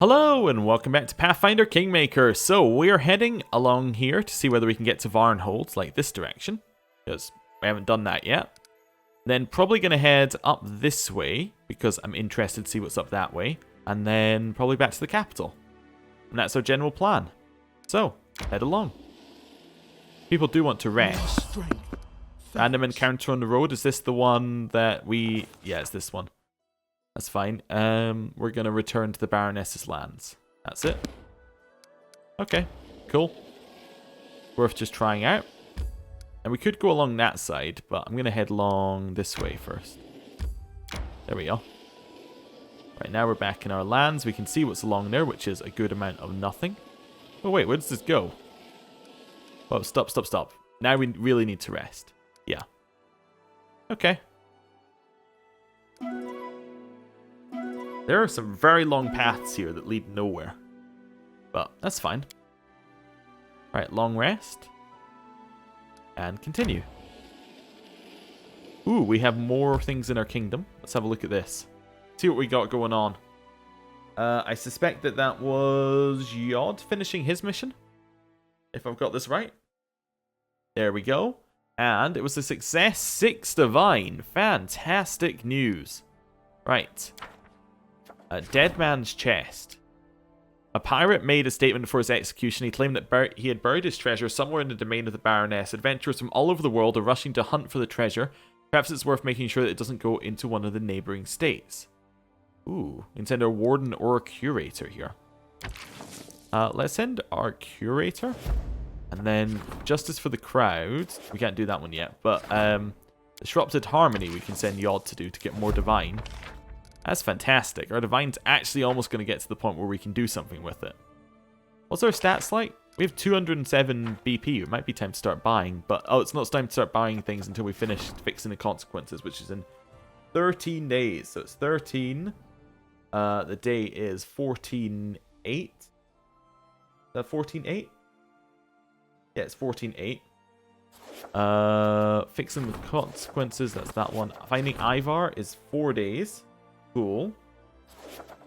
Hello and welcome back to Pathfinder Kingmaker. So we're heading along here to see whether we can get to Varnhold, like this direction, because we haven't done that yet. Then probably going to head up this way, because I'm interested to see what's up that way. And then probably back to the capital. And that's our general plan. So, head along. People do want to rest. Random encounter on the road, is this the one that we... Yeah, it's this one. That's fine. We're going to return to the Baroness's lands. That's it. Okay, cool. Worth just trying out. And we could go along that side, but I'm going to head along this way first. There we go. Right, now we're back in our lands. We can see what's along there, which is a good amount of nothing. Oh wait, where does this go? Oh, stop. Now we really need to rest. Yeah. Okay. There are some very long paths here that lead nowhere. But that's fine. Alright, long rest. And continue. Ooh, we have more things in our kingdom. Let's have a look at this. See what we got going on. I suspect that was Yod finishing his mission. If I've got this right. There we go. And it was a success. 6 divine. Fantastic news. Right. A dead man's chest. A pirate made a statement before his execution. He claimed that he had buried his treasure somewhere in the domain of the Baroness. Adventurers from all over the world are rushing to hunt for the treasure. Perhaps it's worth making sure that it doesn't go into one of the neighboring states. Ooh, we can send a warden or a curator here. Let's send our curator. And then justice for the crowd. We can't do that one yet. But disrupted harmony we can send Yod to do to get more divine. That's fantastic. Our divine's actually almost going to get to the point where we can do something with it. What's our stats like? We have 207 BP. It might be time to start buying. But, oh, it's not time to start buying things until we finish fixing the consequences, which is in 13 days. So it's 13. The day is 14.8. Is that 14.8? Yeah, it's 14.8. Fixing the consequences, that's that one. Finding Ivar is 4 days. Cool.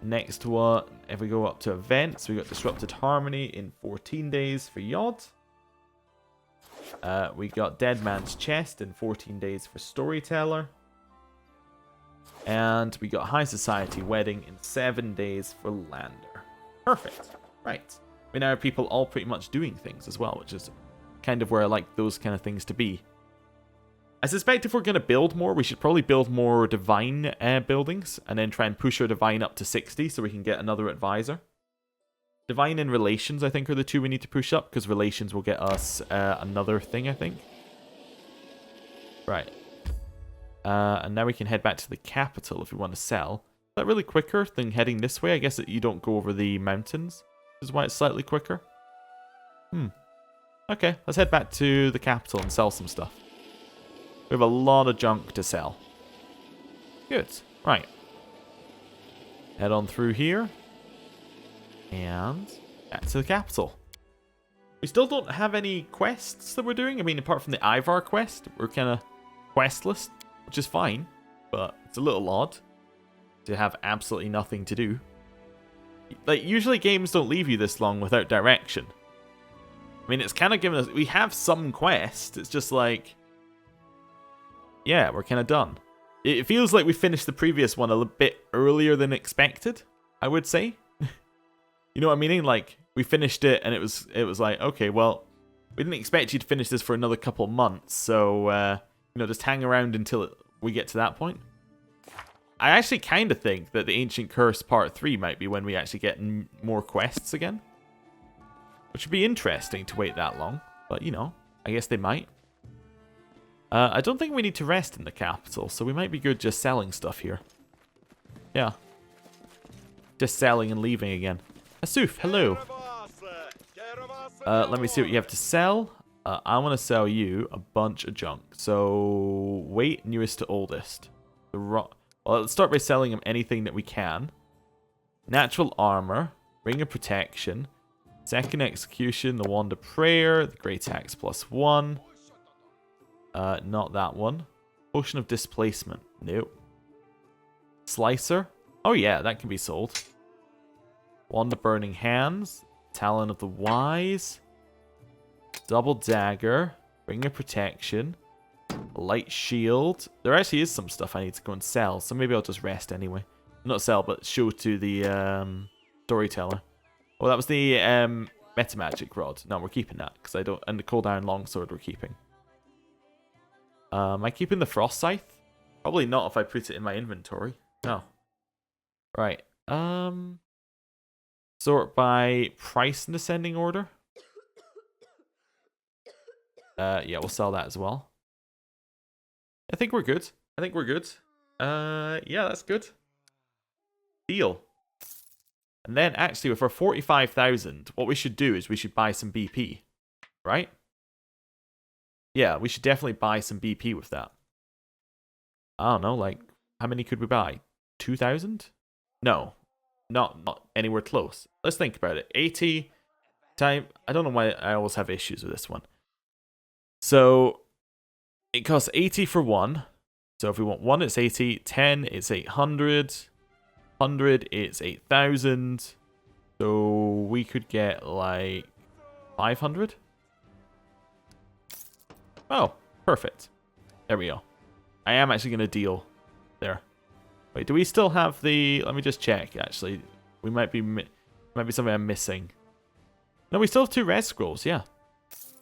Next one, if we go up to events, we got Disrupted Harmony in 14 days for Yod. We got Dead Man's Chest in 14 days for Storyteller. And we got High Society Wedding in 7 days for Lander. Perfect. Right. We now have people all pretty much doing things as well, which is kind of where I like those kind of things to be. I suspect if we're going to build more, we should probably build more divine buildings and then try and push our divine up to 60 so we can get another advisor. Divine and relations, I think, are the two we need to push up because relations will get us another thing, I think. Right. And now we can head back to the capital if we want to sell. Is that really quicker than heading this way? I guess that you don't go over the mountains. This is why it's slightly quicker. Okay, let's head back to the capital and sell some stuff. We have a lot of junk to sell. Good. Right. Head on through here. And back to the capital. We still don't have any quests that we're doing. I mean, apart from the Ivar quest, we're kind of questless, which is fine. But it's a little odd to have absolutely nothing to do. Like, usually games don't leave you this long without direction. I mean, it's kind of given us... We have some quests. It's just like... Yeah, we're kind of done. It feels like we finished the previous one a little bit earlier than expected, I would say. You know what I mean? Like, we finished it and it was like, okay, well, we didn't expect you to finish this for another couple of months, so, you know, just hang around until we get to that point. I actually kind of think that the Ancient Curse Part 3 might be when we actually get more quests again. Which would be interesting to wait that long, but, you know, I guess they might. I don't think we need to rest in the capital, so we might be good just selling stuff here. Yeah. Just selling and leaving again. Asuf, hello. Let me see what you have to sell. I want to sell you a bunch of junk. So, wait, newest to oldest. Well, let's start by selling him anything that we can. Natural armor, ring of protection, second execution, the wand of prayer, the great axe +1. Not that one. Potion of displacement. Nope. Slicer. Oh yeah, that can be sold. Wand of Burning Hands. Talon of the Wise. Double Dagger. Ring of Protection. Light Shield. There actually is some stuff I need to go and sell, so maybe I'll just rest anyway. Not sell, but show to the storyteller. Oh, that was the Meta Magic Rod. No, we're keeping that, because I don't... And the Cold Iron Longsword we're keeping. Am I keeping the Frost Scythe? Probably not if I put it in my inventory. No. Right. Sort by price in descending order. Yeah, we'll sell that as well. I think we're good. I think we're good. Yeah, that's good. Deal. And then actually with our 45,000, what we should do is we should buy some BP. Right? Yeah, we should definitely buy some BP with that. I don't know, like, how many could we buy? 2,000? No. Not anywhere close. Let's think about it. 80 time. I don't know why I always have issues with this one. So, it costs 80 for one. So if we want one, it's 80. 10, it's 800. 100, it's 8,000. So we could get like 500. Oh, perfect. There we go. I am actually going to deal there. Wait, do we still have the... Let me just check, actually. We might be something I'm missing. No, we still have 2 red scrolls, yeah.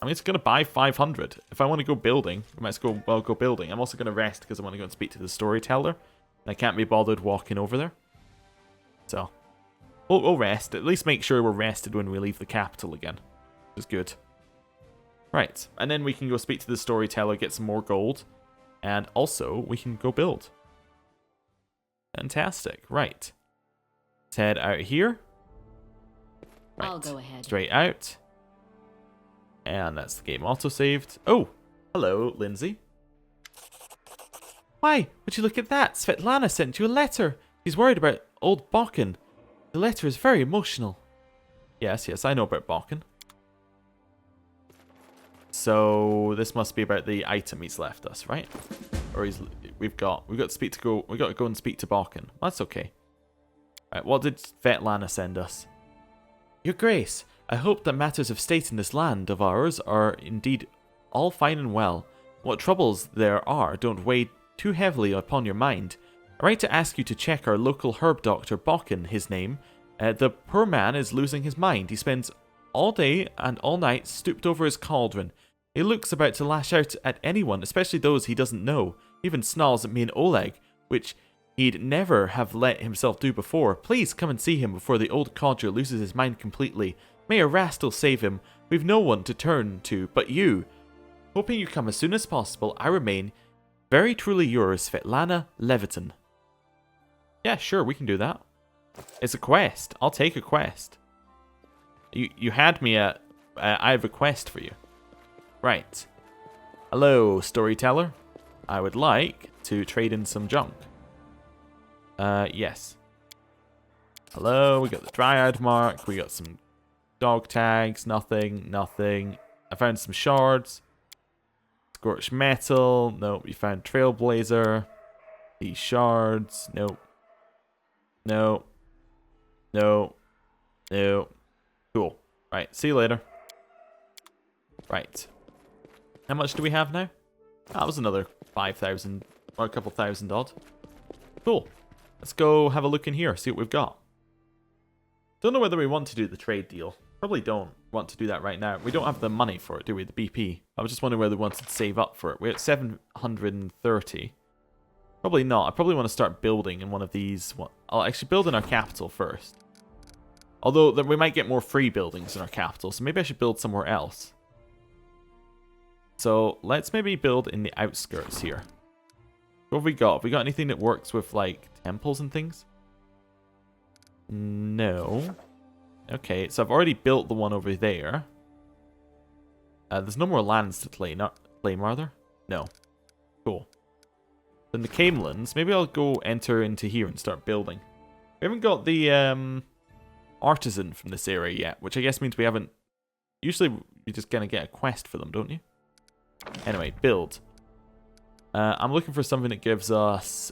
I'm just going to buy 500. If I want to go building, I might go building. I'm also going to rest because I want to go and speak to the storyteller. And I can't be bothered walking over there. So, we'll rest. At least make sure we're rested when we leave the capital again. Which is good. Right, and then we can go speak to the storyteller, get some more gold. And also, we can go build. Fantastic. Right. Let's head out here. Right. I'll go ahead. Straight out. And that's the game auto-saved. Oh, hello, Lindsay. Why, would you look at that? Svetlana sent you a letter. She's worried about old Bakken. The letter is very emotional. Yes, I know about Bakken. So this must be about the item he's left us, right? Or we've got to go and speak to Bakken. That's okay. Right, what did Svetlana send us? Your Grace, I hope that matters of state in this land of ours are indeed all fine and well. What troubles there are don't weigh too heavily upon your mind. I write to ask you to check our local herb doctor, Bakken, his name. The poor man is losing his mind. He spends all day and all night stooped over his cauldron. He looks about to lash out at anyone, especially those he doesn't know. He even snarls at me and Oleg, which he'd never have let himself do before. Please come and see him before the old codger loses his mind completely. May a rascal save him. We've no one to turn to but you. Hoping you come as soon as possible, I remain very truly yours, Svetlana Leviton. Yeah, sure, we can do that. It's a quest. I'll take a quest. You had me at... I have a quest for you. Right. Hello, storyteller. I would like to trade in some junk. Yes. Hello, we got the Dryad mark. We got some dog tags. Nothing. I found some shards. Scorched metal. Nope. We found Trailblazer. These shards. Nope. No. Cool. Right, see you later. Right. How much do we have now? That was another 5,000, or a couple thousand odd. Cool. Let's go have a look in here, see what we've got. Don't know whether we want to do the trade deal. Probably don't want to do that right now. We don't have the money for it, do we? The BP. I was just wondering whether we wanted to save up for it. We're at 730. Probably not. I probably want to start building in one of these. I'll actually build in our capital first. Although we might get more free buildings in our capital, so maybe I should build somewhere else. So let's maybe build in the outskirts here. What have we got? Have we got anything that works with like temples and things? No. Okay, so I've already built the one over there. There's no more lands to claim, are there? No. Cool. Then the Camelands, maybe I'll go enter into here and start building. We haven't got the artisan from this area yet, which I guess means we haven't... Usually you're just going to get a quest for them, don't you? Anyway, build. I'm looking for something that gives us,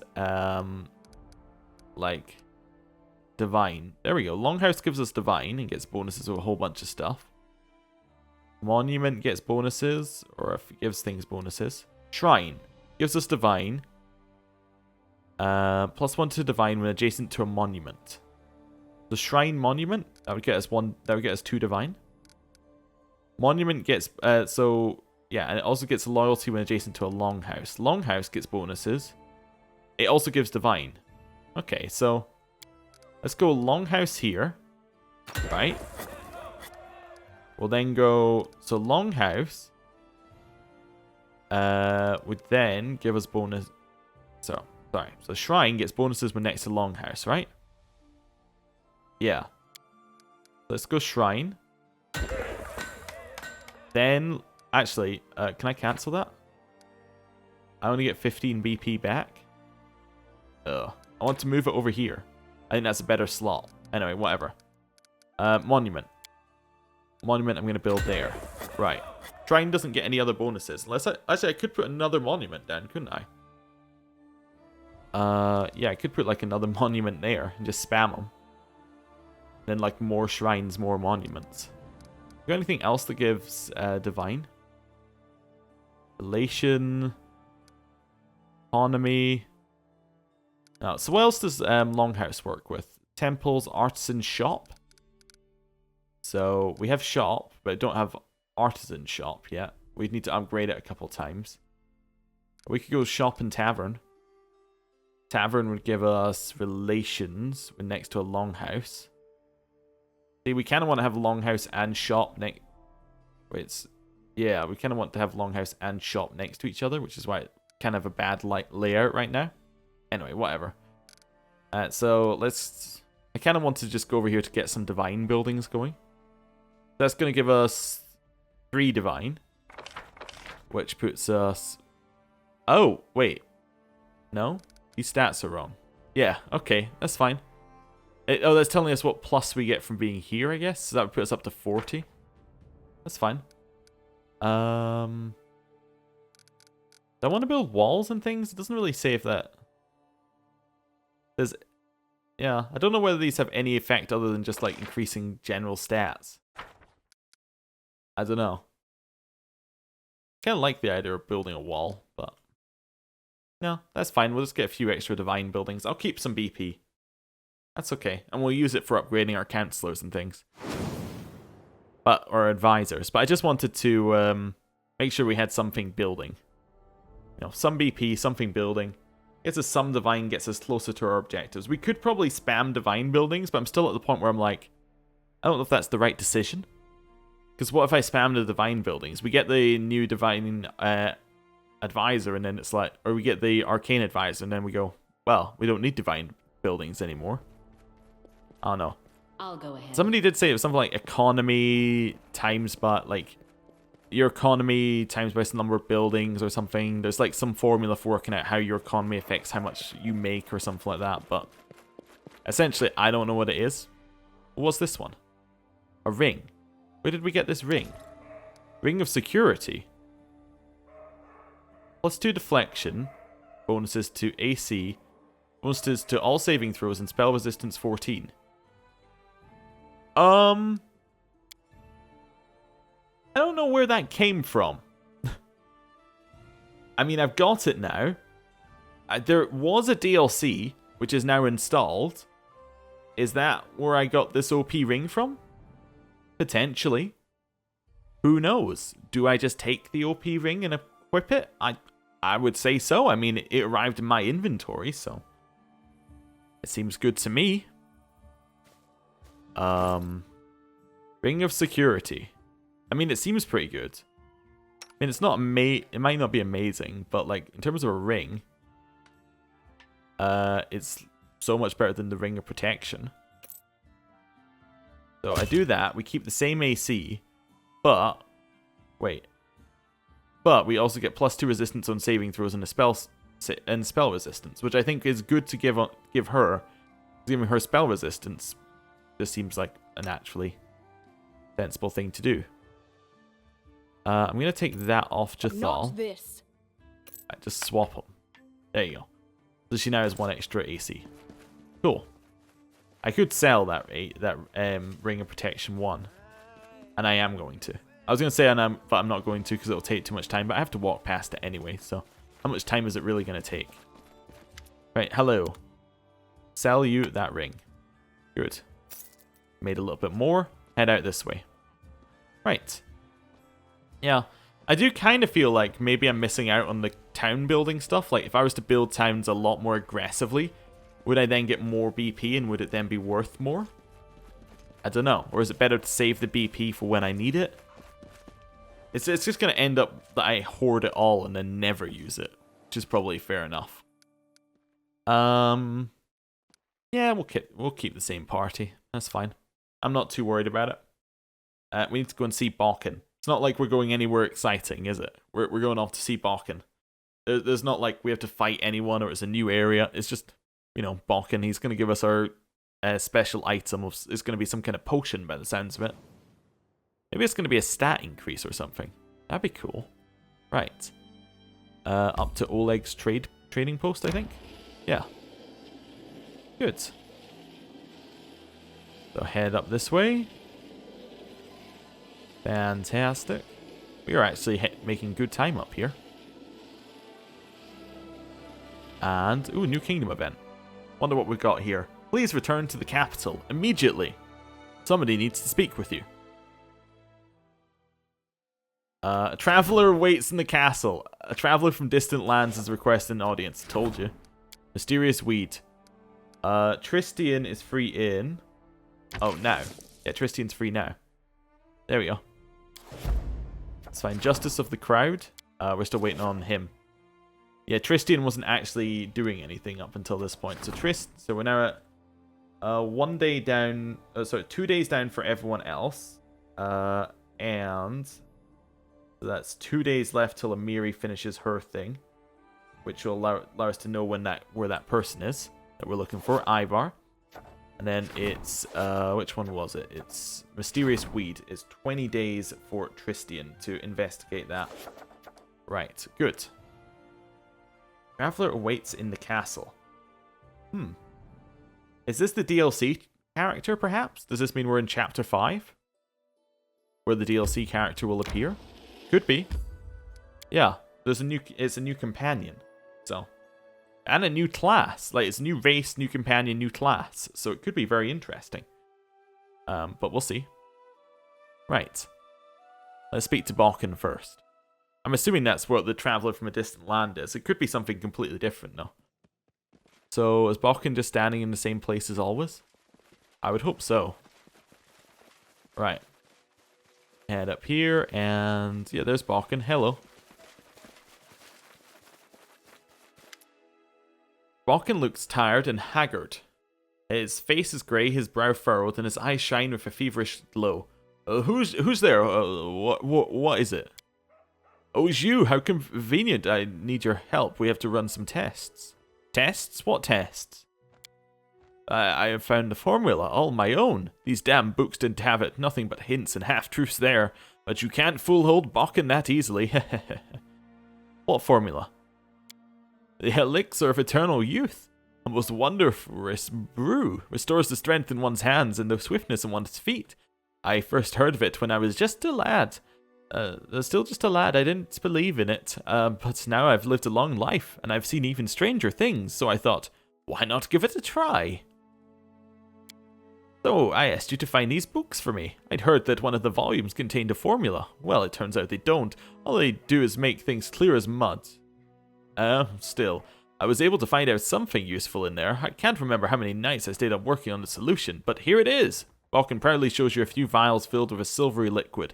like, divine. There we go. Longhouse gives us divine and gets bonuses to a whole bunch of stuff. Monument gets bonuses, or if it gives things bonuses. Shrine gives us divine. +1 to divine when adjacent to a monument. The shrine monument, that would get us 1. That would get us 2 divine. Monument gets so yeah, and it also gets loyalty when adjacent to a longhouse. Longhouse gets bonuses. It also gives divine. Okay, so let's go longhouse here, right? We'll then go, so longhouse would then give us bonus. So shrine gets bonuses when next to longhouse, right? Yeah. Let's go shrine. Then, actually, can I cancel that? I only get 15 BP back. I want to move it over here. I think that's a better slot. Anyway, whatever. Monument. Monument I'm going to build there. Right. Shrine doesn't get any other bonuses. Actually, I could put another monument down, couldn't I? Yeah, I could put like another monument there and just spam them. Then like more shrines, more monuments. Got anything else that gives divine? Relation. Economy. No, so what else does Longhouse work with? Temples, artisan shop. So we have shop, but don't have artisan shop yet. We'd need to upgrade it a couple times. We could go shop and tavern. Tavern would give us relations when next to a longhouse. See, we kind of want to have longhouse and shop next. Yeah, we kind of want to have longhouse and shop next to each other, which is why it's kind of a bad layout right now. Anyway, whatever. So let's. I kind of want to just go over here to get some divine buildings going. That's going to give us 3 divine, which puts us. Oh wait, no, these stats are wrong. Yeah, okay, that's fine. That's telling us what plus we get from being here, I guess. So that would put us up to 40. That's fine. Do I want to build walls and things? It doesn't really say if that. Yeah, I don't know whether these have any effect other than just like increasing general stats. I don't know. Kind of like the idea of building a wall, but no, that's fine. We'll just get a few extra divine buildings. I'll keep some BP. That's okay, and we'll use it for upgrading our counselors and things, or advisors. But I just wanted to make sure we had something building. You know, some BP, something building. Gets us some divine, gets us closer to our objectives. We could probably spam divine buildings, but I'm still at the point where I'm like, I don't know if that's the right decision. Because what if I spam the divine buildings? We get the new divine advisor, and then it's like, or we get the arcane advisor, and then we go, well, we don't need divine buildings anymore. I don't know. I'll go ahead. Somebody did say it was something like economy times, but like your economy times by some number of buildings or something. There's like some formula for working out how your economy affects how much you make or something like that. But essentially, I don't know what it is. What's this one? A ring. Where did we get this ring? Ring of security. +2 deflection. Bonuses to AC. Bonuses to all saving throws and spell resistance 14. I don't know where that came from. I mean, I've got it now. There was a DLC, which is now installed. Is that where I got this OP ring from? Potentially. Who knows? Do I just take the OP ring and equip it? I would say so. I mean, it arrived in my inventory, so it seems good to me. Ring of security. I mean, it seems pretty good. I mean, it's not it might not be amazing, but like in terms of a ring, it's so much better than the ring of protection. So I do that. We keep the same AC, but wait. But we also get +2 resistance on saving throws and spell resistance, which I think is good to give her. Giving her spell resistance just seems like a naturally sensible thing to do. I'm going to take that off Jathal. Not this. Right, just swap them. There you go. So she now has 1 extra AC. Cool. I could sell that Ring of Protection 1. And I am going to. I was going to say, but I'm not going to because it'll take too much time. But I have to walk past it anyway. So how much time is it really going to take? Right, hello. Sell you that ring. Good. Made a little bit more. Head out this way. Right. Yeah. I do kind of feel like maybe I'm missing out on the town building stuff. Like if I was to build towns a lot more aggressively, would I then get more BP and would it then be worth more? I don't know. Or is it better to save the BP for when I need it? It's just going to end up that I hoard it all and then never use it. Which is probably fair enough. Yeah, we'll keep the same party. That's fine. I'm not too worried about it. We need to go and see Balkan. It's not like we're going anywhere exciting, is it? We're going off to see Balkan. There's not like we have to fight anyone or it's a new area. It's just, you know, Balkan. He's going to give us our special item. It's going to be some kind of potion by the sounds of it. Maybe it's going to be a stat increase or something. That'd be cool. Right. Up to Oleg's trading post, I think. Yeah. Good. So head up this way. Fantastic. We are actually making good time up here. And, ooh, new kingdom event. Wonder what we've got here. Please return to the capital immediately. Somebody needs to speak with you. A traveler waits in the castle. A traveler from distant lands is requesting an audience. Told you. Mysterious weed. Tristian is free in. Oh, now. Yeah, Tristian's free now. There we go. Let's find Justice of the Crowd. We're still waiting on him. Yeah, Tristian wasn't actually doing anything up until this point. So we're now at 1 day down. Sorry, 2 days down for everyone else. And so that's 2 days left till Amiri finishes her thing, which will allow us to know where that person is that we're looking for. Ivar. And then it's, which one was it? It's Mysterious Weed. It's 20 days for Tristian to investigate that. Right, good. Traveler awaits in the castle. Is this the DLC character, perhaps? Does this mean we're in Chapter 5? Where the DLC character will appear? Could be. Yeah, it's a new companion. So... And a new class. Like, it's a new race, new companion, new class. So it could be very interesting. But we'll see. Right. Let's speak to Balkan first. I'm assuming that's what the Traveler from a Distant Land is. It could be something completely different, though. So, is Balkan just standing in the same place as always? I would hope so. Right. Head up here, and... yeah, there's Balkan. Hello. Balkan looks tired and haggard. His face is grey, his brow furrowed, and his eyes shine with a feverish glow. Who's there? What is it? Oh, it's you. How convenient. I need your help. We have to run some tests. Tests? What tests? I have found the formula, all my own. These damn books didn't have it. Nothing but hints and half-truths there. But you can't fool old Balkan that easily. What formula? The elixir of eternal youth. A most wondrous brew. Restores the strength in one's hands and the swiftness in one's feet. I first heard of it when I was just a lad. Still just a lad. I didn't believe in it. But now I've lived a long life, and I've seen even stranger things, so I thought, why not give it a try? So I asked you to find these books for me. I'd heard that one of the volumes contained a formula. Well, it turns out they don't. All they do is make things clear as mud. Still, I was able to find out something useful in there. I can't remember how many nights I stayed up working on the solution, but here it is. Balkan proudly shows you a few vials filled with a silvery liquid.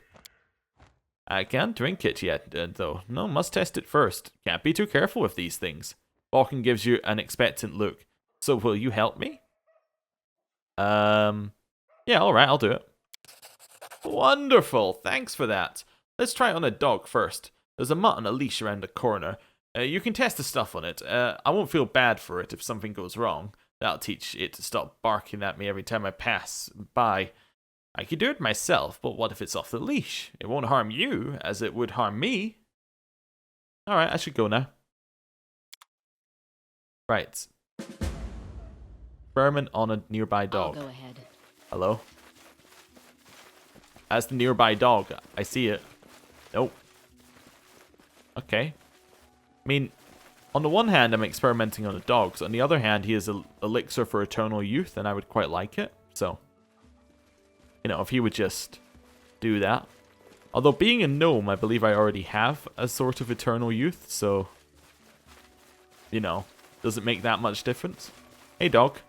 I can't drink it yet, though. No, must test it first. Can't be too careful with these things. Balkan gives you an expectant look. So will you help me? Yeah, alright, I'll do it. Wonderful, thanks for that. Let's try it on a dog first. There's a mutt on a leash around the corner. You can test the stuff on it. I won't feel bad for it if something goes wrong. That'll teach it to stop barking at me every time I pass by. I could do it myself, but what if it's off the leash? It won't harm you, as it would harm me. Alright, I should go now. Right. Experiment on a nearby dog. I'll go ahead. Hello? That's the nearby dog. I see it. Nope. Okay. I mean, on the one hand, I'm experimenting on the dogs. On the other hand, he is an elixir for eternal youth, and I would quite like it. So, you know, if he would just do that. Although being a gnome, I believe I already have a sort of eternal youth, so, you know, does it make that much difference? Hey, dog.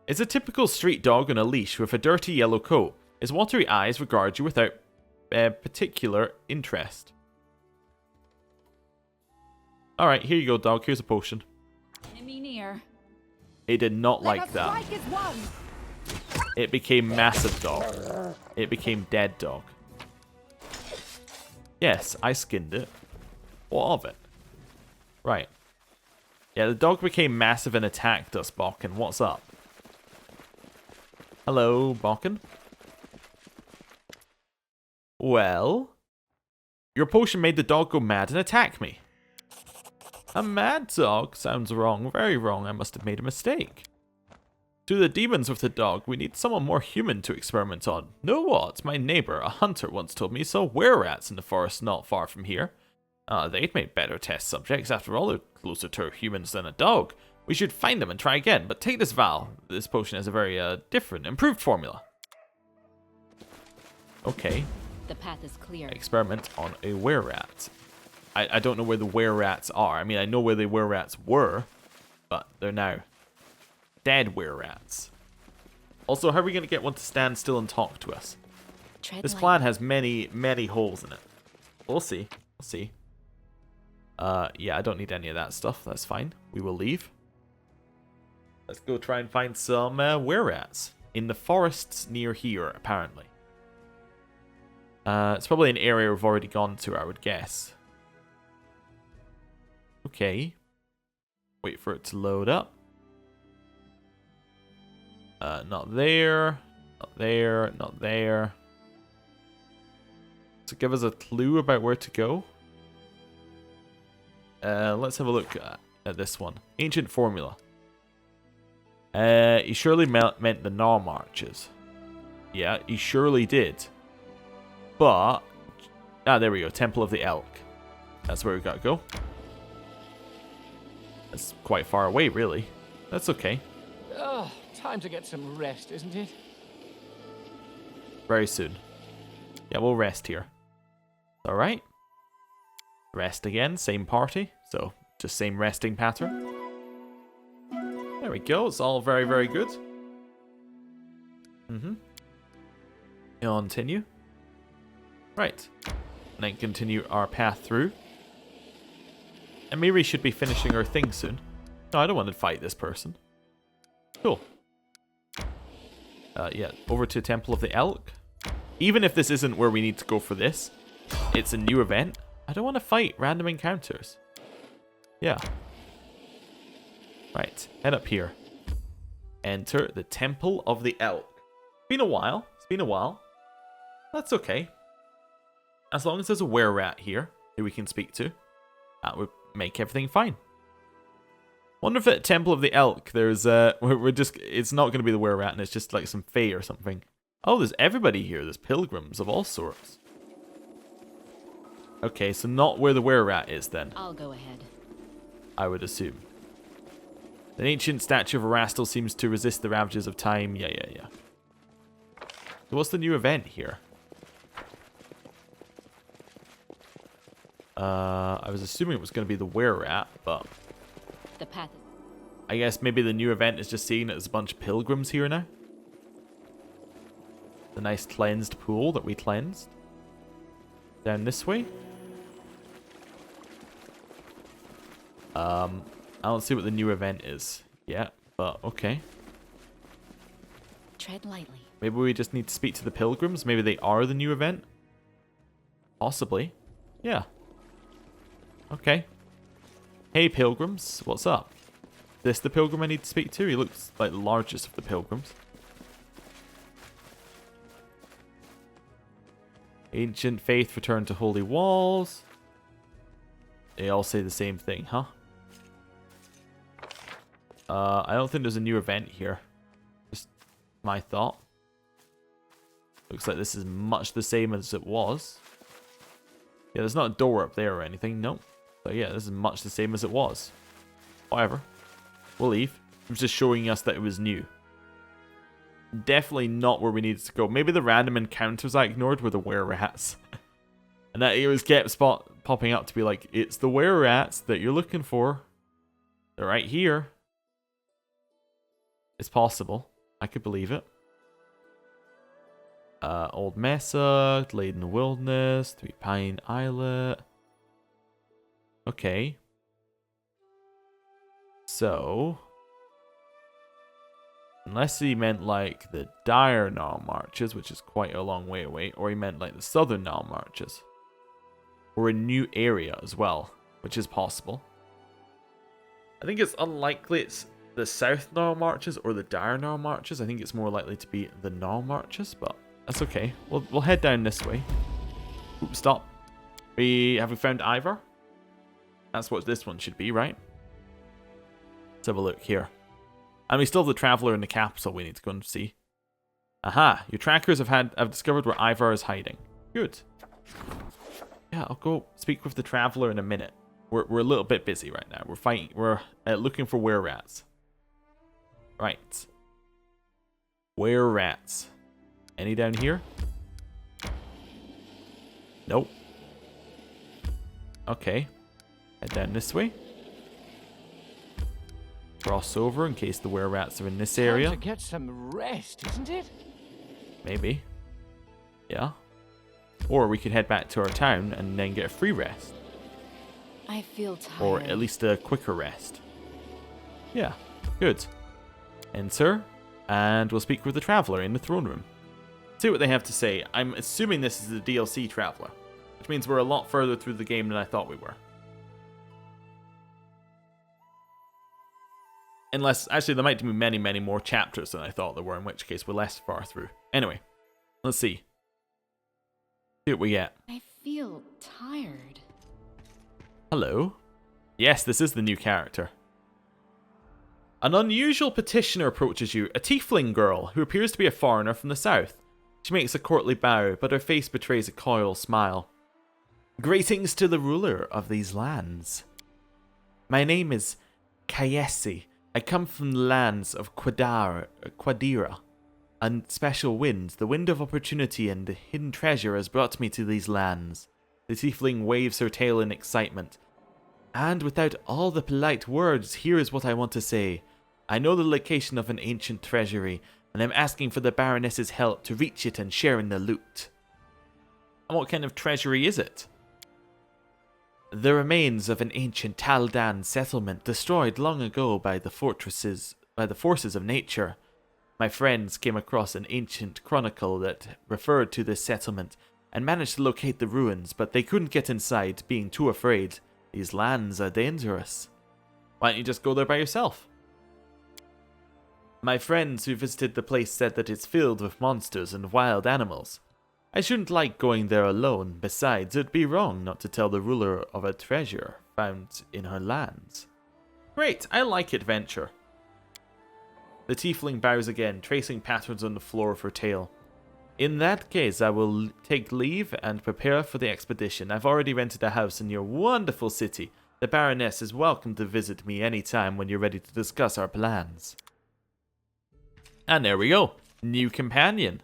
It's a typical street dog on a leash with a dirty yellow coat. His watery eyes regard you without particular interest. Alright, here you go, dog. Here's a potion. Enemy near. It did not like that. It became massive dog. It became dead dog. Yes, I skinned it. What of it? Right. Yeah, the dog became massive and attacked us, Balkan. What's up? Hello, Balkan. Well, your potion made the dog go mad and attack me. A mad dog? Sounds wrong. Very wrong. I must have made a mistake. To the demons with the dog, we need someone more human to experiment on. Know what? My neighbor, a hunter, once told me he saw were-rats in the forest not far from here. They'd make better test subjects. After all, they're closer to humans than a dog. We should find them and try again, but take this vial. This potion has a very, different, improved formula. Okay. The path is clear. Experiment on a were-rat. I don't know where the were-rats are. I mean, I know where the were-rats were, but they're now dead were-rats. Also, how are we going to get one to stand still and talk to us? This plan has many, many holes in it. We'll see. We'll see. Yeah, I don't need any of that stuff. That's fine. We will leave. Let's go try and find some were-rats in the forests near here, apparently. It's probably an area we've already gone to, I would guess. Okay. Wait for it to load up. Not there. Not there. Not there. To give us a clue about where to go. Let's have a look at this one. Ancient formula. He surely meant the Gnaw Marches. Yeah, he surely did. But... ah, there we go. Temple of the Elk. That's where we gotta go. That's quite far away, really. That's okay. Oh, time to get some rest, isn't it? Very soon. Yeah, we'll rest here. Alright. Rest again, same party. So, just same resting pattern. There we go, it's all very, very good. Continue. Right. And then continue our path through. And Miri should be finishing her thing soon. No, I don't want to fight this person. Cool. Yeah, over to Temple of the Elk. Even if this isn't where we need to go for this, it's a new event. I don't want to fight random encounters. Yeah. Right, head up here. Enter the Temple of the Elk. It's been a while. It's been a while. That's okay. As long as there's a were-rat here who we can speak to, that would make everything fine. Wonder if at Temple of the Elk there's it's not going to be the were-rat and it's just like some fae or something. Oh, there's everybody here. There's pilgrims of all sorts. Okay, so not where the were-rat is then. I'll go ahead. I would assume. An ancient statue of Erastil seems to resist the ravages of time. Yeah. So what's the new event here? I was assuming it was going to be the were-rat, but... the path. I guess maybe the new event is just seeing that there's a bunch of pilgrims here now. The nice cleansed pool that we cleansed. Down this way. I don't see what the new event is yet, but okay. Tread lightly. Maybe we just need to speak to the pilgrims. Maybe they are the new event. Possibly. Yeah. Okay. Hey, pilgrims. What's up? This the pilgrim I need to speak to? He looks like the largest of the pilgrims. Ancient faith returned to holy walls. They all say the same thing, huh? I don't think there's a new event here. Just my thought. Looks like this is much the same as it was. Yeah, there's not a door up there or anything. Nope. So yeah, this is much the same as it was. However, we'll leave. It was just showing us that it was new. Definitely not where we needed to go. Maybe the random encounters I ignored were the were-rats. And that it was kept popping up to be like, it's the were-rats that you're looking for. They're right here. It's possible. I could believe it. Old Mesa, Laden Wilderness, Three Pine Islet. Okay. So, unless he meant like the Dire Gnarl Marches, which is quite a long way away, or he meant like the Southern Gnarl Marches. Or a new area as well, which is possible. I think it's unlikely it's the South Gnarl Marches or the Dire Gnarl Marches. I think it's more likely to be the Gnarl Marches, but that's okay. We'll head down this way. Oops, stop. Have we found Ivor? That's what this one should be, right? Let's have a look here. And we still have the Traveler in the capital we need to go and see. Aha, your trackers have discovered where Ivor is hiding. Good. Yeah, I'll go speak with the Traveler in a minute. We're a little bit busy right now. We're looking for were-rats. Right. Were-rats. Any down here? Nope. Okay. Head down this way. Cross over in case the were-rats are in this area. Time to get some rest, isn't it? Maybe. Yeah. Or we could head back to our town and then get a free rest. I feel tired. Or at least a quicker rest. Yeah. Good. Enter. And we'll speak with the Traveler in the throne room. See what they have to say. I'm assuming this is the DLC Traveler, which means we're a lot further through the game than I thought we were. Unless, actually, there might be many, many more chapters than I thought there were, in which case we're less far through. Anyway, let's see. See what we get. I feel tired. Hello. Yes, this is the new character. An unusual petitioner approaches you, a tiefling girl who appears to be a foreigner from the south. She makes a courtly bow, but her face betrays a coy smile. Greetings to the ruler of these lands. My name is Kayesi. I come from the lands of Quadira. A special wind, the wind of opportunity and the hidden treasure has brought me to these lands. The tiefling waves her tail in excitement. And without all the polite words, here is what I want to say. I know the location of an ancient treasury, and I'm asking for the Baroness's help to reach it and share in the loot. And what kind of treasury is it? The remains of an ancient Taldan settlement destroyed long ago by the forces of nature. My friends came across an ancient chronicle that referred to this settlement and managed to locate the ruins, but they couldn't get inside, being too afraid. These lands are dangerous. Why don't you just go there by yourself? My friends who visited the place said that it's filled with monsters and wild animals. I shouldn't like going there alone. Besides, it'd be wrong not to tell the ruler of a treasure found in her lands. Great, I like adventure. The tiefling bows again, tracing patterns on the floor of her tail. In that case, I will take leave and prepare for the expedition. I've already rented a house in your wonderful city. The Baroness is welcome to visit me anytime when you're ready to discuss our plans. And there we go. New companion.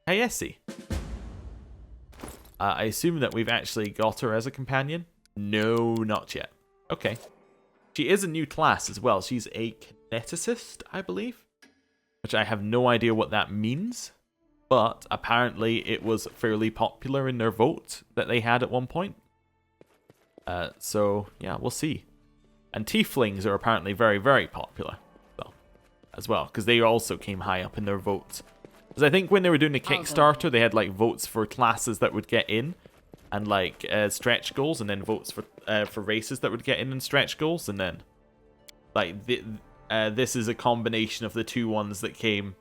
Kayesi. I assume that we've actually got her as a companion? No, not yet. Okay. She is a new class as well. She's a kineticist, I believe. Which I have no idea what that means. But apparently it was fairly popular in their vote that they had at one point. So, yeah, we'll see. And tieflings are apparently very, very popular. As well, because they also came high up in their votes. Because I think when they were doing the Kickstarter, they had like votes for classes that would get in, and like stretch goals, and then votes for races that would get in and stretch goals, and then like this is a combination of the two ones that came,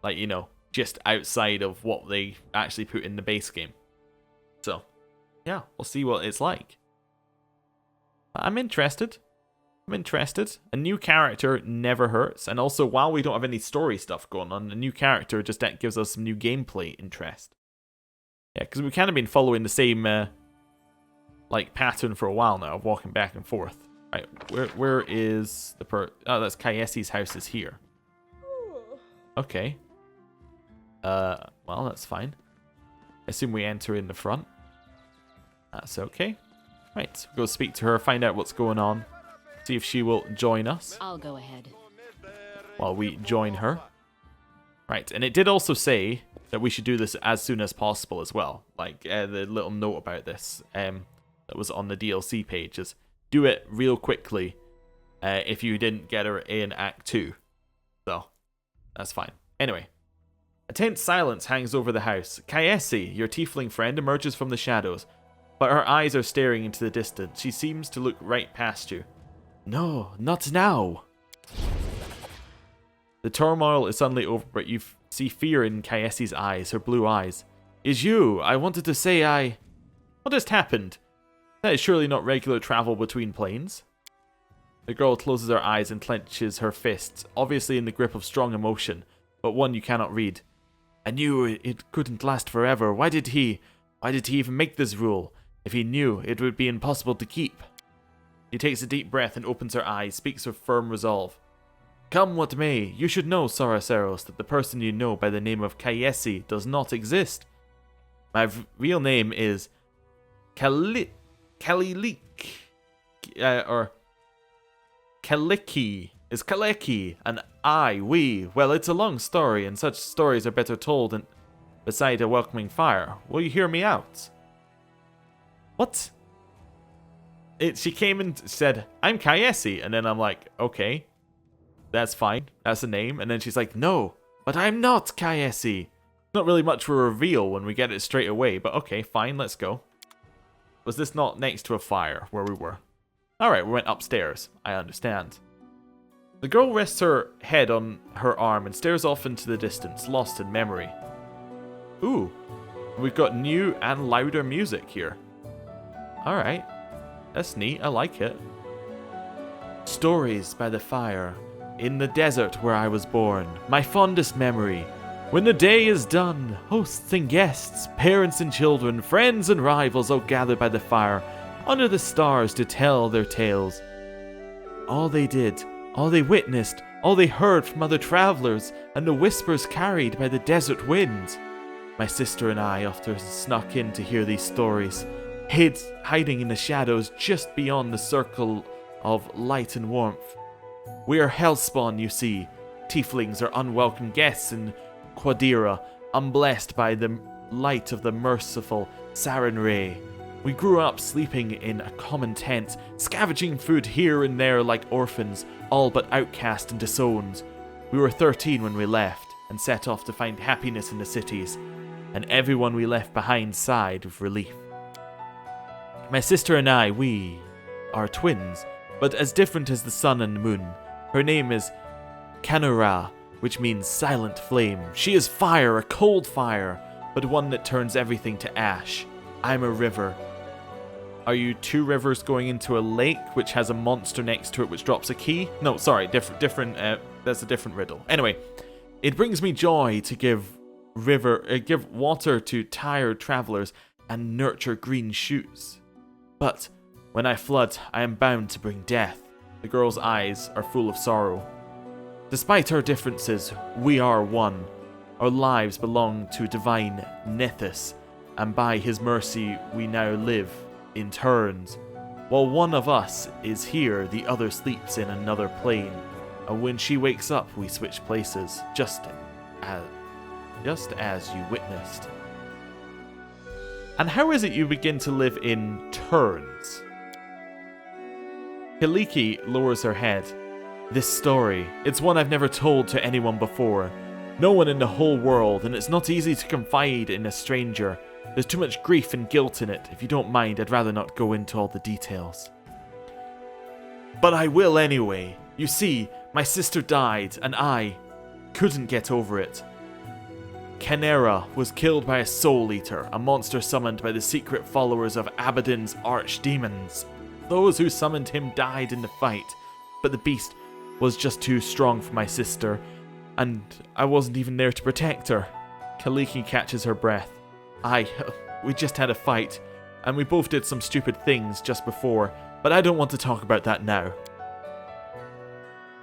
like, you know, just outside of what they actually put in the base game. So yeah, we'll see what it's like. I'm interested. I'm interested. A new character never hurts. And also, while we don't have any story stuff going on, a new character just gives us some new gameplay interest. Yeah, because we've kind of been following the same like pattern for a while now of walking back and forth. Right, where is the oh, that's Kayesi's house is here. Okay. Well, that's fine. I assume we enter in the front. That's okay. Right, go speak to her, find out what's going on. See if she will join us. I'll go ahead. While we join her. Right, and it did also say that we should do this as soon as possible as well. Like, the little note about this that was on the DLC pages. Do it real quickly if you didn't get her in Act 2. So, that's fine. Anyway. A tense silence hangs over the house. Kayesi, your tiefling friend, emerges from the shadows. But her eyes are staring into the distance. She seems to look right past you. No, not now. The turmoil is suddenly over, but you see fear in Kayesi's eyes, her blue eyes. Is you? I wanted to say What just happened? That is surely not regular travel between planes. The girl closes her eyes and clenches her fists, obviously in the grip of strong emotion, but one you cannot read. I knew it couldn't last forever. Why did he even make this rule? If he knew, it would be impossible to keep. He takes a deep breath and opens her eyes, speaks with firm resolve. Come what may, you should know, Saraceros, that the person you know by the name of Kayesi does not exist. My real name is Kalilik, or Kaliki, is Kaleki, and well, it's a long story, and such stories are better told beside a welcoming fire. Will you hear me out? What? She came and said, I'm Kayesi, and then I'm like, okay, that's fine, that's a name, and then she's like, no, but I'm not Kayesi. Not really much for a reveal when we get it straight away, but okay, fine, let's go. Was this not next to a fire where we were? Alright, we went upstairs, I understand. The girl rests her head on her arm and stares off into the distance, lost in memory. Ooh, we've got new and louder music here. Alright, that's neat, I like it. Stories by the fire, in the desert where I was born, my fondest memory. When the day is done, hosts and guests, parents and children, friends and rivals all gather by the fire, under the stars to tell their tales. All they did, all they witnessed, all they heard from other travelers, and the whispers carried by the desert winds. My sister and I often snuck in to hear these stories, hiding in the shadows just beyond the circle of light and warmth. We are hellspawn, you see. Tieflings are unwelcome guests in Quadira, unblessed by the light of the merciful Sarenrae. We grew up sleeping in a common tent, scavenging food here and there like orphans, all but outcast and disowned. We were 13 when we left, and set off to find happiness in the cities, and everyone we left behind sighed with relief. My sister and I, we are twins, but as different as the sun and moon. Her name is Kanura, which means silent flame. She is fire, a cold fire, but one that turns everything to ash. I'm a river. Are you two rivers going into a lake which has a monster next to it which drops a key? No, sorry, different. That's a different riddle. Anyway, it brings me joy to give water to tired travelers and nurture green shoots. But when I flood, I am bound to bring death. The girl's eyes are full of sorrow. Despite our differences, we are one. Our lives belong to divine Nethys, and by his mercy we now live in turns. While one of us is here, the other sleeps in another plane, and when she wakes up we switch places, just as you witnessed. And how is it you begin to live in turns? Kaliki lowers her head. This story, it's one I've never told to anyone before. No one in the whole world, and it's not easy to confide in a stranger. There's too much grief and guilt in it. If you don't mind, I'd rather not go into all the details. But I will anyway. You see, my sister died, and I couldn't get over it. Canera was killed by a Soul Eater, a monster summoned by the secret followers of Abaddon's archdemons. Those who summoned him died in the fight, but the beast was just too strong for my sister, and I wasn't even there to protect her. Kaliki catches her breath. We just had a fight, and we both did some stupid things just before, but I don't want to talk about that now.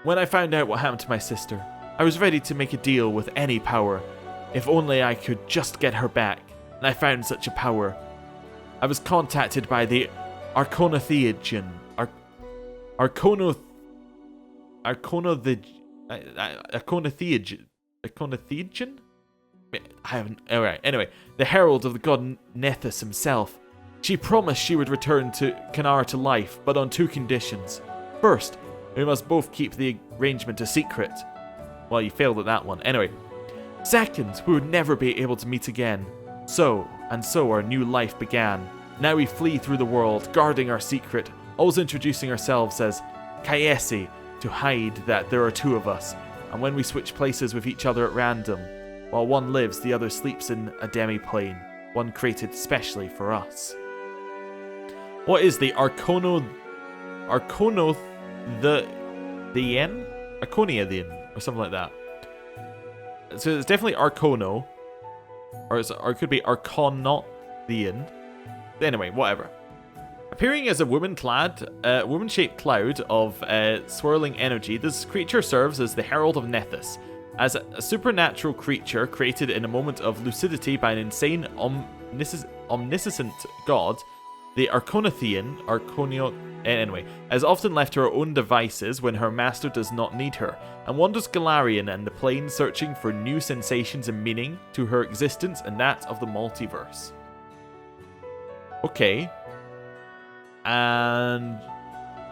When I found out what happened to my sister, I was ready to make a deal with any power, if only I could just get her back, and I found such a power. I was contacted by the Arconotheagian. Arconotheagian? I haven't. Alright, anyway, the herald of the god Nethys himself. She promised she would return to Kanara to life, but on 2 conditions. First, we must both keep the arrangement a secret. Well, you failed at that one. Anyway. Second, we would never be able to meet again. So our new life began. Now we flee through the world, guarding our secret, always introducing ourselves as Kayesi to hide that there are 2 of us. And when we switch places with each other at random, while one lives, the other sleeps in a demi-plane, one created specially for us. What is the Arconothian? Arconiathian, or something like that. So it's definitely Arcono, or it could be Arconothian. Anyway, whatever. Appearing as a woman-shaped cloud of swirling energy, this creature serves as the Herald of Nethys. As a supernatural creature created in a moment of lucidity by an insane, omniscient god, the Arconothian, has often left to her own devices when her master does not need her, and wanders Galarian and the plane searching for new sensations and meaning to her existence and that of the multiverse. Okay. And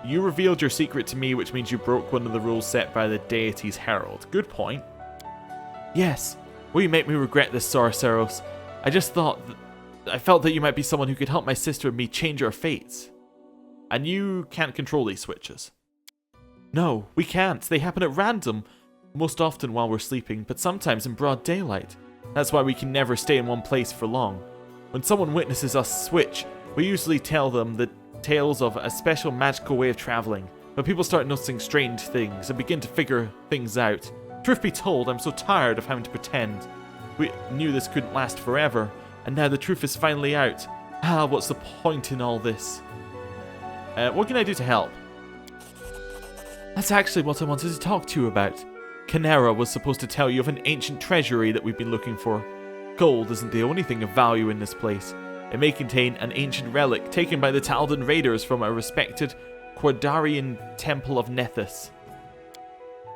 you revealed your secret to me, which means you broke one of the rules set by the deity's herald. Good point. Yes. Will you make me regret this, Sorceros? I felt that you might be someone who could help my sister and me change our fates. And you can't control these switches. No, we can't. They happen at random. Most often while we're sleeping, but sometimes in broad daylight. That's why we can never stay in one place for long. When someone witnesses us switch, we usually tell them the tales of a special magical way of traveling, but people start noticing strange things and begin to figure things out. Truth be told, I'm so tired of having to pretend. We knew this couldn't last forever, and now the truth is finally out. What's the point in all this? What can I do to help? That's actually what I wanted to talk to you about. Kanara was supposed to tell you of an ancient treasury that we've been looking for. Gold isn't the only thing of value in this place. It may contain an ancient relic taken by the Taldan raiders from a respected Quadarian temple of Nethys.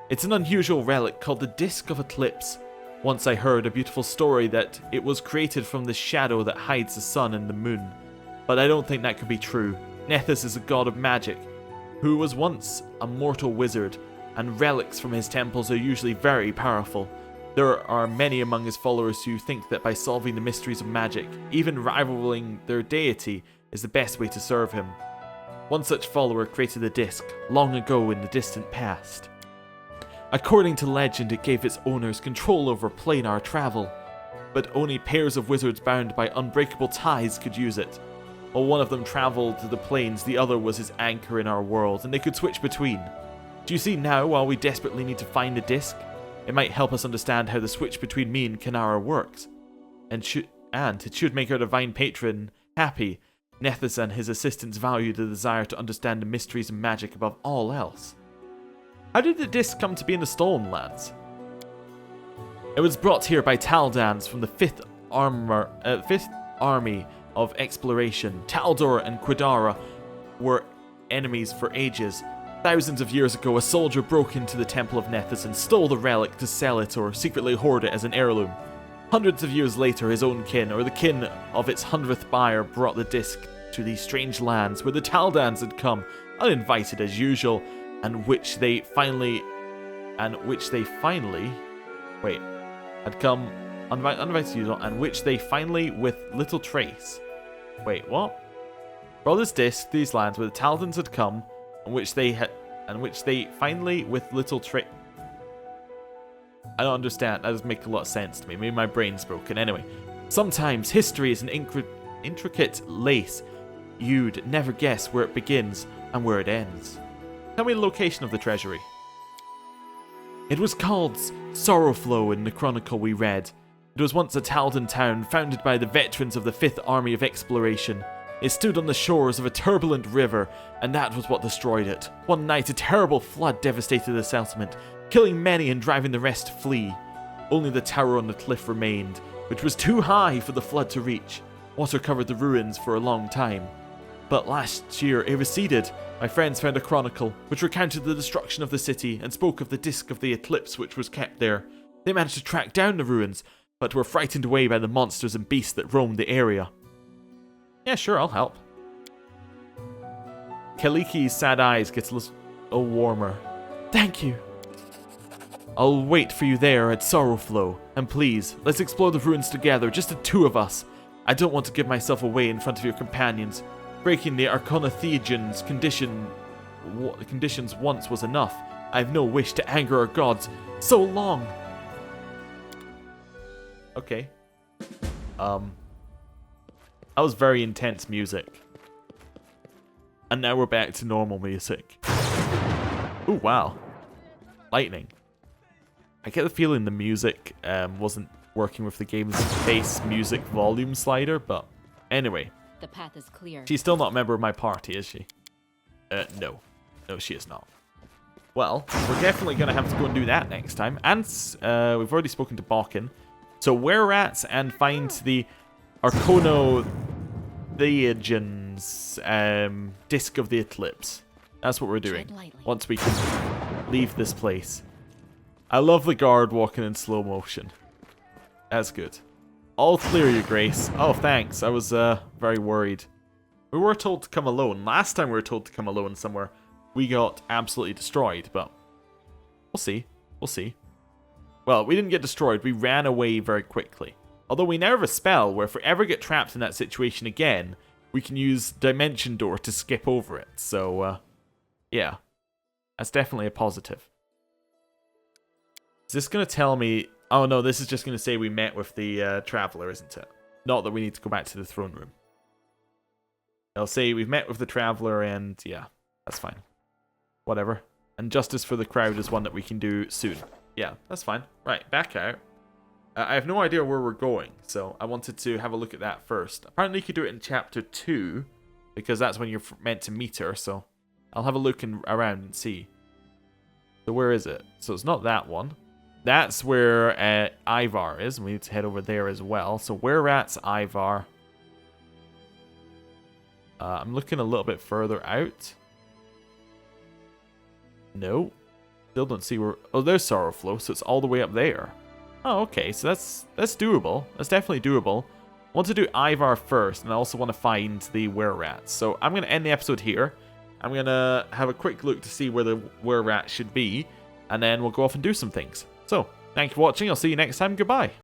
It's an unusual relic called the Disk of Eclipse. Once I heard a beautiful story that it was created from the shadow that hides the sun and the moon. But I don't think that could be true. Nethys is a god of magic, who was once a mortal wizard, and relics from his temples are usually very powerful. There are many among his followers who think that by solving the mysteries of magic, even rivaling their deity, is the best way to serve him. One such follower created the disc, long ago in the distant past. According to legend, it gave its owners control over planar travel, but only pairs of wizards bound by unbreakable ties could use it. While one of them traveled to the planes, the other was his anchor in our world, and they could switch between. Do you see now why we desperately need to find the disc? It might help us understand how the switch between me and Kanara works. And it should make our divine patron happy. Nethys and his assistants value the desire to understand the mysteries of magic above all else. How did the disc come to be in the Stolen Lands? It was brought here by Taldans from the 5th Army of Exploration. Taldor and Quadara were enemies for ages. Thousands of years ago, a soldier broke into the Temple of Nethys and stole the relic to sell it or secretly hoard it as an heirloom. Hundreds of years later, his own kin, or the kin of its 100th buyer, brought the disc to these strange lands where the Taldans had come, uninvited as usual, and which they finally with little trace. Wait, what? Brought this disc to these lands where the Taldans had come, and which they finally with little trace. I don't understand. That doesn't make a lot of sense to me. Maybe my brain's broken. Anyway, sometimes history is an intricate lace. You'd never guess where it begins and where it ends. Tell me the location of the treasury. It was called Sorrowflow in the chronicle we read. It was once a Taldan town founded by the veterans of the 5th Army of Exploration. It stood on the shores of a turbulent river, and that was what destroyed it. One night, a terrible flood devastated the settlement, killing many and driving the rest to flee. Only the tower on the cliff remained, which was too high for the flood to reach. Water covered the ruins for a long time. But last year, it receded. My friends found a chronicle, which recounted the destruction of the city and spoke of the Disk of the Eclipse which was kept there. They managed to track down the ruins, but were frightened away by the monsters and beasts that roamed the area. Yeah, sure, I'll help. Kaliki's sad eyes get a little warmer. Thank you. I'll wait for you there at Sorrowflow, and please, let's explore the ruins together, just the two of us. I don't want to give myself away in front of your companions. Breaking the Arconathegians' conditions once was enough. I have no wish to anger our gods. So long! Okay. That was very intense music. And now we're back to normal music. Ooh, wow. Lightning. I get the feeling the music wasn't working with the game's bass music volume slider, but anyway. The path is clear. She's still not a member of my party, is she? No. No, she is not. Well, we're definitely going to have to go and do that next time. And we've already spoken to Balkan. So were-rats and find the Arconathegians Disk of the Eclipse. That's what we're doing. Once we can leave this place. I love the guard walking in slow motion. That's good. All clear, Your Grace. Oh, thanks. I was very worried. We were told to come alone. Last time we were told to come alone somewhere, we got absolutely destroyed, but we'll see. We'll see. Well, we didn't get destroyed. We ran away very quickly. Although we now have a spell where if we ever get trapped in that situation again, we can use Dimension Door to skip over it. So, yeah. That's definitely a positive. Is this going to tell me... Oh no, this is just going to say we met with the Traveler, isn't it? Not that we need to go back to the throne room. It'll say we've met with the Traveler and yeah, that's fine. Whatever. And Justice for the Crowd is one that we can do soon. Yeah, that's fine. Right, back out. I have no idea where we're going, so I wanted to have a look at that first. Apparently you could do it in Chapter 2, because that's when you're meant to meet her, so I'll have a look around and see. So where is it? So it's not that one. That's where Ivar is, and we need to head over there as well. So were-rats, Ivar. I'm looking a little bit further out. No. Still don't see where... Oh, there's Sorrowflow, so it's all the way up there. Oh, okay, so that's doable. That's definitely doable. I want to do Ivar first, and I also want to find the were-rats. So I'm going to end the episode here. I'm going to have a quick look to see where the were-rats should be, and then we'll go off and do some things. So, thank you for watching. I'll see you next time. Goodbye.